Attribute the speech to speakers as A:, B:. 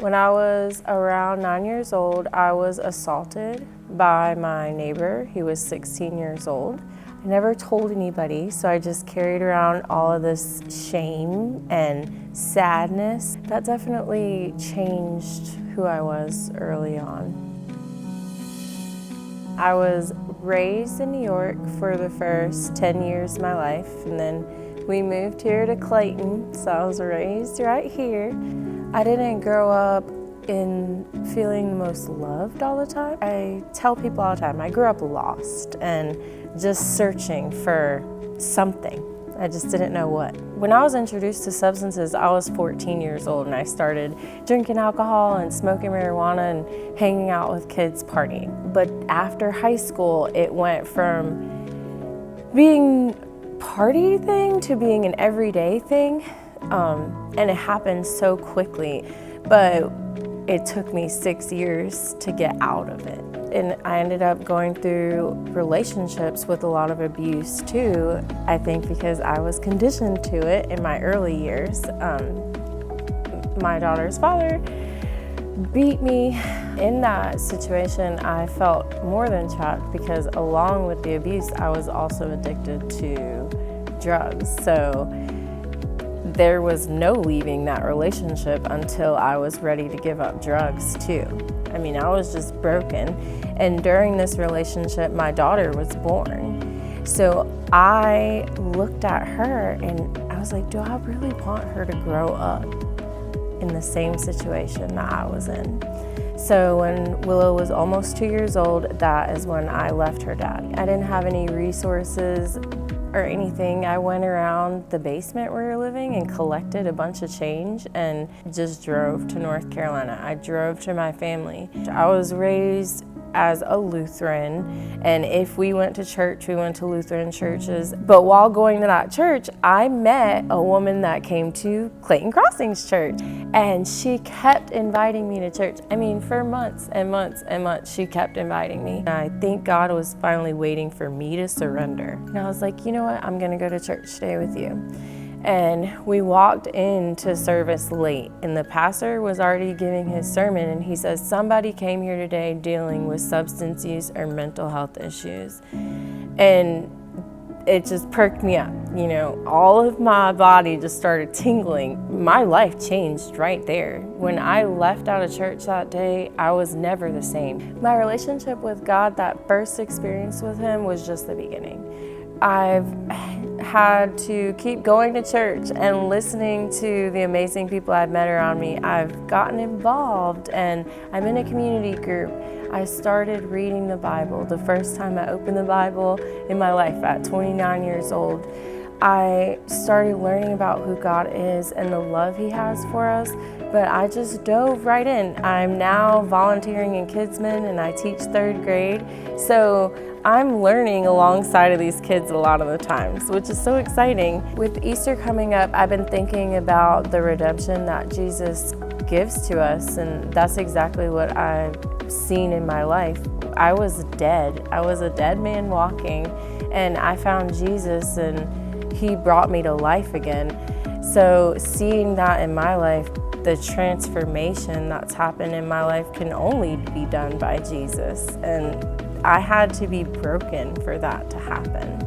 A: When I was around 9 years old, I was assaulted by my neighbor. He was 16 years old. I never told anybody, so I just carried around all of this shame and sadness. That definitely changed who I was early on. I was raised in New York for the first 10 years of my life, and then we moved here to Clayton, so I was raised right here. I didn't grow up in feeling the most loved all the time. I tell people all the time, I grew up lost and just searching for something. I just didn't know what. When I was introduced to substances, I was 14 years old and I started drinking alcohol and smoking marijuana and hanging out with kids partying. But after high school, it went from being a party thing to being an everyday thing. And it happened so quickly, but it took me 6 years to get out of it. And I ended up going through relationships with a lot of abuse too, I think because I was conditioned to it in my early years. My daughter's father beat me. In that situation, I felt more than trapped because along with the abuse, I was also addicted to drugs. So there was no leaving that relationship until I was ready to give up drugs too. I mean, I was just broken. And during this relationship, my daughter was born. So I looked at her and I was like, do I really want her to grow up in the same situation that I was in? So when Willow was almost 2 years old, that is when I left her dad. I didn't have any resources or anything. I went around the basement where we were living and collected a bunch of change and just drove to North Carolina. I drove to my family. I was raised as a Lutheran, and if we went to church, we went to Lutheran churches. But while going to that church, I met a woman that came to Clayton Crossings Church, and she kept inviting me to church. I mean, for months and months and months, she kept inviting me. And I think God was finally waiting for me to surrender. And I was like, you know what, I'm gonna go to church today with you. And we walked into service late, and the pastor was already giving his sermon, and he says, somebody came here today dealing with substance use or mental health issues. And it just perked me up. You know, all of my body just started tingling. My life changed right there. When I left out of church that day, I was never the same. My relationship with God, that first experience with him, was just the beginning. I've had to keep going to church and listening to the amazing people I've met around me. I've gotten involved and I'm in a community group. I started reading the Bible the first time I opened the Bible in my life at 29 years old. I started learning about who God is and the love he has for us, but I just dove right in. I'm now volunteering in Kidsmen and I teach 3rd grade. So I'm learning alongside of these kids a lot of the times, which is so exciting. With Easter coming up, I've been thinking about the redemption that Jesus gives to us, and that's exactly what I've seen in my life. I was dead. I was a dead man walking, and I found Jesus, and he brought me to life again. So seeing that in my life, the transformation that's happened in my life can only be done by Jesus. And I had to be broken for that to happen.